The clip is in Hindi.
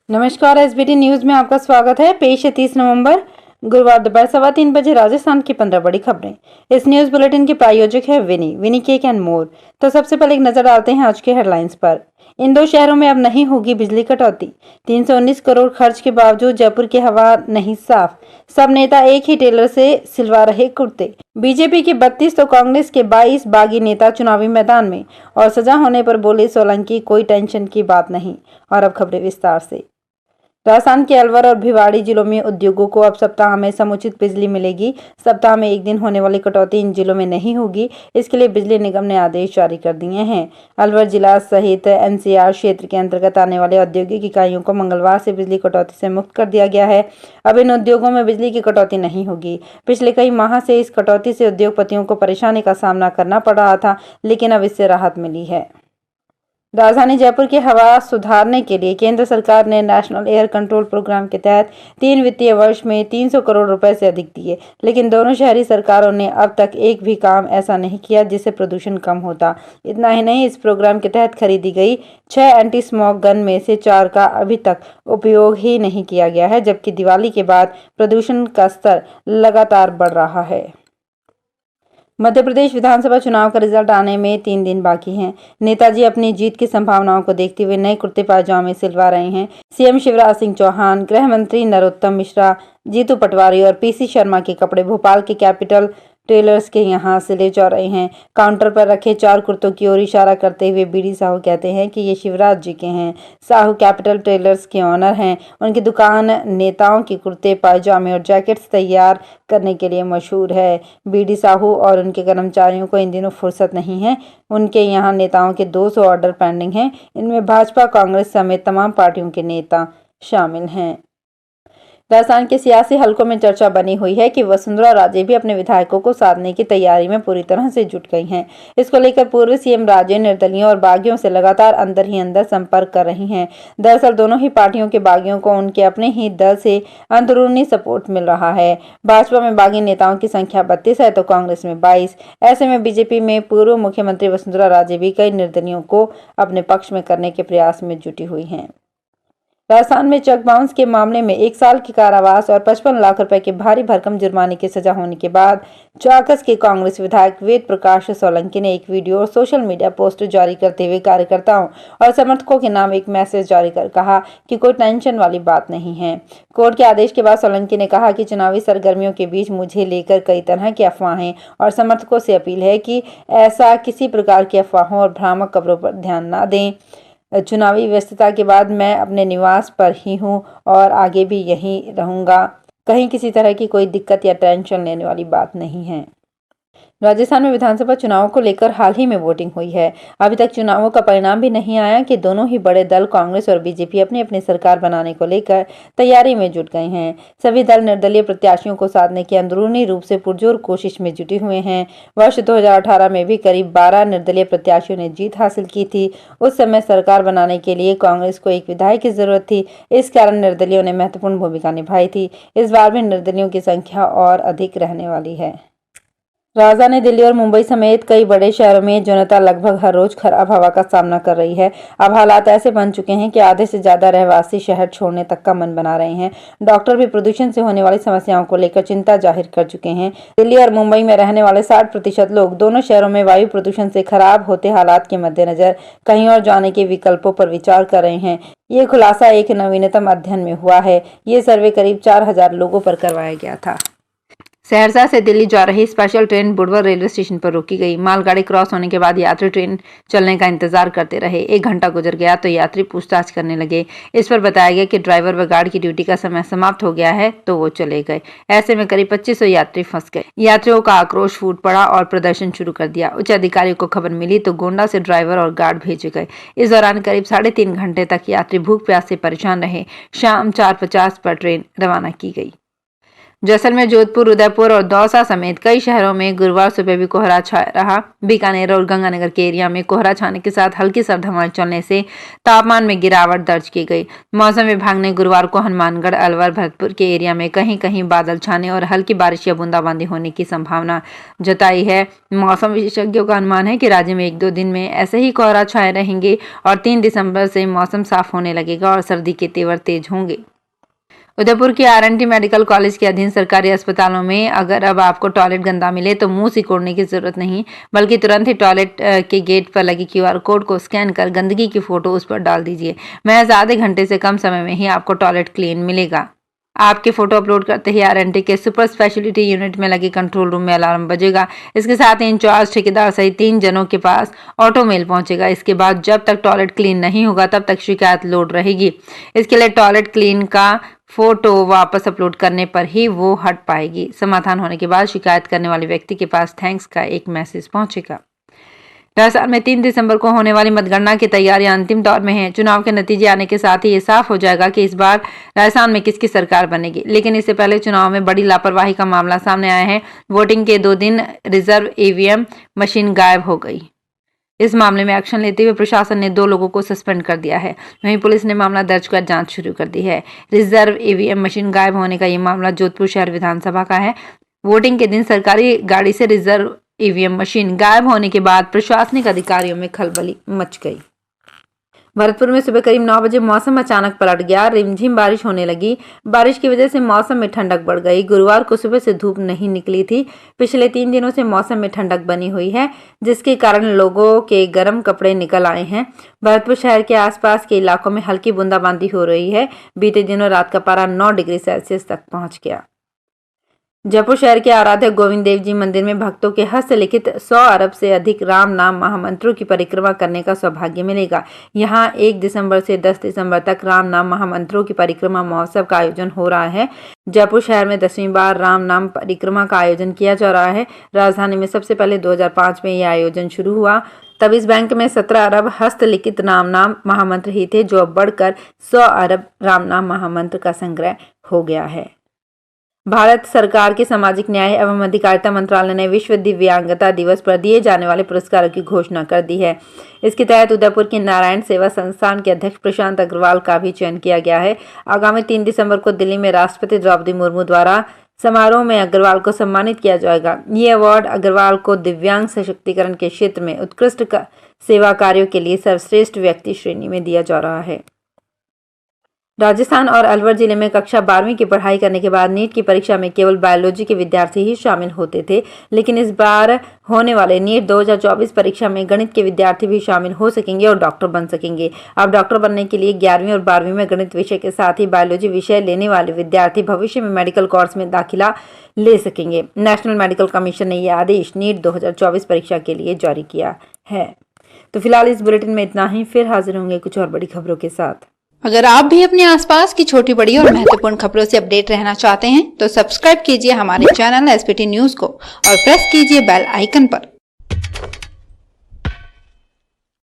नमस्कार, एसबीटी न्यूज में आपका स्वागत है। पेश है 30 नवंबर गुरुवार दोपहर 3:15 बजे राजस्थान की 15 बड़ी खबरें। इस न्यूज बुलेटिन के प्रायोजक है विनी केक एंड मोर। तो सबसे पहले एक नजर डालते हैं आज के हेडलाइंस पर। इन दो शहरों में अब नहीं होगी बिजली कटौती। 319 करोड़ खर्च के बावजूद जयपुर की हवा नहीं साफ। सब नेता एक ही टेलर से सिलवा रहे कुर्ते। बीजेपी के 32 तो कांग्रेस के 22 बागी नेता चुनावी मैदान में। और सजा होने पर बोले सोलंकी, कोई टेंशन की बात नहीं। और अब खबरें विस्तार से। राजस्थान के अलवर और भिवाड़ी जिलों में उद्योगों को अब सप्ताह में समुचित बिजली मिलेगी। सप्ताह में एक दिन होने वाली कटौती इन जिलों में नहीं होगी। इसके लिए बिजली निगम ने आदेश जारी कर दिए हैं। अलवर जिला सहित एनसीआर क्षेत्र के अंतर्गत आने वाले औद्योगिक इकाइयों को मंगलवार से बिजली कटौती से मुक्त कर दिया गया है। अब इन उद्योगों में बिजली की कटौती नहीं होगी। पिछले कई माह से इस कटौती से उद्योगपतियों को परेशानी का सामना करना पड़ रहा था, लेकिन अब इससे राहत मिली है। राजधानी जयपुर की हवा सुधारने के लिए केंद्र सरकार ने नेशनल एयर कंट्रोल प्रोग्राम के तहत 3 वित्तीय वर्ष में 300 करोड़ रुपए से अधिक दिए, लेकिन दोनों शहरी सरकारों ने अब तक एक भी काम ऐसा नहीं किया जिससे प्रदूषण कम होता। इतना ही नहीं, इस प्रोग्राम के तहत खरीदी गई 6 एंटी स्मॉग गन में से 4 का अभी तक उपयोग ही नहीं किया गया है, जबकि दिवाली के बाद प्रदूषण का स्तर लगातार बढ़ रहा है। मध्य प्रदेश विधानसभा चुनाव का रिजल्ट आने में 3 दिन बाकी हैं। नेताजी अपनी जीत की संभावनाओं को देखते हुए नए कुर्ते पायजामे सिलवा रहे हैं। सीएम शिवराज सिंह चौहान, गृह मंत्री नरोत्तम मिश्रा, जीतू पटवारी और पीसी शर्मा के कपड़े भोपाल के कैपिटल टेलर्स के यहाँ सिले जा रहे हैं। काउंटर पर रखे 4 कुर्तों की ओर इशारा करते हुए बीडी साहू कहते हैं कि ये शिवराज जी के हैं। साहू कैपिटल टेलर्स के ऑनर हैं। उनकी दुकान नेताओं के कुर्ते पायजामे और जैकेट्स तैयार करने के लिए मशहूर है। बीडी साहू और उनके कर्मचारियों को इन दिनों फुर्सत नहीं है। उनके यहाँ नेताओं के 200 ऑर्डर पेंडिंग हैं। इनमें भाजपा, कांग्रेस समेत तमाम पार्टियों के नेता शामिल हैं। राजस्थान के सियासी हलकों में चर्चा बनी हुई है कि वसुंधरा राजे भी अपने विधायकों को साधने की तैयारी में पूरी तरह से जुट गई हैं। इसको लेकर पूर्व सीएम राजे निर्दलियों और बागियों से लगातार अंदर ही अंदर संपर्क कर रही हैं। दरअसल दोनों ही पार्टियों के बागियों को उनके अपने ही दल से अंदरूनी सपोर्ट मिल रहा है। भाजपा में बागी नेताओं की संख्या 32 है तो कांग्रेस में 22। ऐसे में बीजेपी में पूर्व मुख्यमंत्री वसुंधरा राजे भी कई निर्दलियों को अपने पक्ष में करने के प्रयास में जुटी हुई हैं। राजस्थान में चेक बाउंस के मामले में 1 साल की कारावास और 55 लाख रुपए के भारी भरकम जुर्माने की सजा होने के बाद चाकस के कांग्रेस विधायक वेद प्रकाश सोलंकी ने एक वीडियो और सोशल मीडिया पोस्ट जारी करते हुए कार्यकर्ताओं और समर्थकों के नाम एक मैसेज जारी कर कहा कि कोई टेंशन वाली बात नहीं है। कोर्ट के आदेश के बाद सोलंकी ने कहा कि चुनावी सरगर्मियों के बीच मुझे लेकर कई तरह की अफवाहें और समर्थकों से अपील है कि ऐसा किसी प्रकार की अफवाहों और भ्रामक खबरों पर ध्यान न दें। चुनावी व्यस्तता के बाद मैं अपने निवास पर ही हूं और आगे भी यहीं रहूंगा। कहीं किसी तरह की कोई दिक्कत या टेंशन लेने वाली बात नहीं है। राजस्थान में विधानसभा चुनावों को लेकर हाल ही में वोटिंग हुई है। अभी तक चुनावों का परिणाम भी नहीं आया कि दोनों ही बड़े दल कांग्रेस और बीजेपी अपनी अपनी सरकार बनाने को लेकर तैयारी में जुट गए हैं। सभी दल निर्दलीय प्रत्याशियों को साधने की अंदरूनी रूप से पुरजोर कोशिश में जुटे हुए हैं। वर्ष 2018 में भी करीब 12 निर्दलीय प्रत्याशियों ने जीत हासिल की थी। उस समय सरकार बनाने के लिए कांग्रेस को एक विधायक की जरूरत थी। इस कारण निर्दलियों ने महत्वपूर्ण भूमिका निभाई थी। इस बार भी निर्दलियों की संख्या और अधिक रहने वाली है। राजधानी दिल्ली और मुंबई समेत कई बड़े शहरों में जनता लगभग हर रोज खराब हवा का सामना कर रही है। अब हालात ऐसे बन चुके हैं कि आधे से ज्यादा रहवासी शहर छोड़ने तक का मन बना रहे हैं। डॉक्टर भी प्रदूषण से होने वाली समस्याओं को लेकर चिंता जाहिर कर चुके हैं। दिल्ली और मुंबई में रहने वाले 60% लोग दोनों शहरों में वायु प्रदूषण से खराब होते हालात के मद्देनजर कहीं और जाने के विकल्पों पर विचार कर रहे हैं। ये खुलासा एक नवीनतम अध्ययन में हुआ है। ये सर्वे करीब 4000 लोगों पर करवाया गया था। सहरसा से दिल्ली जा रही स्पेशल ट्रेन बुडवर रेलवे स्टेशन पर रोकी गई। मालगाड़ी क्रॉस होने के बाद यात्री ट्रेन चलने का इंतजार करते रहे। 1 घंटा गुजर गया तो यात्री पूछताछ करने लगे। इस पर बताया गया कि ड्राइवर व गार्ड की ड्यूटी का समय समाप्त हो गया है तो वो चले गए। ऐसे में करीब 2500 यात्री फंस गए। यात्रियों का आक्रोश फूट पड़ा और प्रदर्शन शुरू कर दिया। उच्च अधिकारियों को खबर मिली तो गोंडा से ड्राइवर और गार्ड भेजे गए। इस दौरान करीब 3.5 घंटे तक यात्री भूख प्यास से परेशान रहे। शाम 4:50 पर ट्रेन रवाना की गई। जैसलमेर, जोधपुर, उदयपुर और दौसा समेत कई शहरों में गुरुवार सुबह भी कोहरा छाया रहा। बीकानेर और गंगानगर के एरिया में कोहरा छाने के साथ हल्की सर्द हवाएं चलने से तापमान में गिरावट दर्ज की गई। मौसम विभाग ने गुरुवार को हनुमानगढ़, अलवर, भरतपुर के एरिया में कहीं कहीं बादल छाने और हल्की बारिश या बूंदाबांदी होने की संभावना जताई है। मौसम विशेषज्ञों का अनुमान है कि राज्य में 1-2 दिन में ऐसे ही कोहरा छाए रहेंगे और 3 दिसंबर से मौसम साफ होने लगेगा और सर्दी के तेवर तेज होंगे। उदयपुर के आर&टी मेडिकल कॉलेज के अधीन सरकारी अस्पतालों में अगर अब आपको टॉयलेट गंदा मिले तो मुंह सिकोड़ने की जरूरत नहीं, बल्कि तुरंत ही टॉयलेट के गेट पर लगे QR कोड को स्कैन कर गंदगी की फोटो उस पर डाल दीजिए। महज आधे घंटे से कम समय में ही आपको टॉयलेट क्लीन मिलेगा। आपके फोटो अपलोड करते ही आर&टी के सुपर स्पेशलिटी यूनिट में लगे कंट्रोल रूम में अलार्म बजेगा। इसके साथ ही इंचार्ज, ठेकेदार सहित 3 जनों के पास ऑटो मेल पहुंचेगा। इसके बाद जब तक टॉयलेट क्लीन नहीं होगा तब तक शिकायत लोड रहेगी। इसके लिए टॉयलेट क्लीन का फोटो वापस अपलोड करने पर ही वो हट पाएगी। समाधान होने के बाद शिकायत करने वाले व्यक्ति के पास थैंक्स का एक मैसेज पहुंचेगा। राजस्थान में 3 दिसंबर को होने वाली मतगणना की तैयारियां अंतिम दौर में हैं। चुनाव के नतीजे आने के साथ ही ये साफ हो जाएगा कि इस बार राजस्थान में किसकी सरकार बनेगी। लेकिन इससे पहले चुनाव में बड़ी लापरवाही का मामला सामने आया है। वोटिंग के 2 दिन रिजर्व ईवीएम मशीन गायब हो गई। इस मामले में एक्शन लेते हुए प्रशासन ने 2 लोगों को सस्पेंड कर दिया है। वहीं पुलिस ने मामला दर्ज कर जांच शुरू कर दी है। रिजर्व ईवीएम मशीन गायब होने का ये मामला जोधपुर शहर विधानसभा का है। वोटिंग के दिन सरकारी गाड़ी से रिजर्व ईवीएम मशीन गायब होने के बाद प्रशासनिक अधिकारियों में खलबली मच गई। भरतपुर में सुबह करीब 9 बजे मौसम अचानक पलट गया। रिमझिम बारिश होने लगी। बारिश की वजह से मौसम में ठंडक बढ़ गई। गुरुवार को सुबह से धूप नहीं निकली थी। पिछले 3 दिनों से मौसम में ठंडक बनी हुई है, जिसके कारण लोगों के गर्म कपड़े निकल आए हैं। भरतपुर शहर के आसपास के इलाकों में हल्की बूंदाबांदी हो रही है। बीते दिनों रात का पारा 9 डिग्री सेल्सियस तक पहुंच गया। जयपुर शहर के आराध्य गोविंद देव जी मंदिर में भक्तों के हस्तलिखित 100 अरब से अधिक राम नाम महामंत्रों की परिक्रमा करने का सौभाग्य मिलेगा। यहाँ 1 दिसंबर से 10 दिसंबर तक राम नाम महामंत्रों की परिक्रमा महोत्सव का आयोजन हो रहा है। जयपुर शहर में 10वीं बार राम नाम परिक्रमा का आयोजन किया जा रहा है। राजधानी में सबसे पहले 2005 में यह आयोजन शुरू हुआ। तब इस बैंक में 17 अरब हस्तलिखित राम नाम महामंत्र ही थे, जो अब बढ़कर 100 अरब राम नाम महामंत्र का संग्रह हो गया है। भारत सरकार के सामाजिक न्याय एवं अधिकारिता मंत्रालय ने विश्व दिव्यांगता दिवस पर दिए जाने वाले पुरस्कारों की घोषणा कर दी है। इसके तहत उदयपुर के नारायण सेवा संस्थान के अध्यक्ष प्रशांत अग्रवाल का भी चयन किया गया है। आगामी 3 दिसंबर को दिल्ली में राष्ट्रपति द्रौपदी मुर्मू द्वारा समारोह में अग्रवाल को सम्मानित किया जाएगा। ये अवार्ड अग्रवाल को दिव्यांग सशक्तिकरण के क्षेत्र में उत्कृष्ट सेवा कार्यों के लिए सर्वश्रेष्ठ व्यक्ति श्रेणी में दिया जा रहा है। राजस्थान और अलवर जिले में कक्षा 12वीं की पढ़ाई करने के बाद नीट की परीक्षा में केवल बायोलॉजी के विद्यार्थी ही शामिल होते थे, लेकिन इस बार होने वाले नीट 2024 परीक्षा में गणित के विद्यार्थी भी शामिल हो सकेंगे और डॉक्टर बन सकेंगे। अब डॉक्टर बनने के लिए 11वीं और 12वीं में गणित विषय के साथ ही बायोलॉजी विषय लेने वाले विद्यार्थी भविष्य में मेडिकल कोर्स में दाखिला ले सकेंगे। नेशनल मेडिकल कमीशन ने यह आदेश नीट 2024 परीक्षा के लिए जारी किया है। तो फिलहाल इस बुलेटिन में इतना ही। फिर हाजिर होंगे कुछ और बड़ी खबरों के साथ। अगर आप भी अपने आसपास की छोटी बड़ी और महत्वपूर्ण खबरों से अपडेट रहना चाहते हैं तो सब्सक्राइब कीजिए हमारे चैनल SPT न्यूज को और प्रेस कीजिए बेल आइकन पर।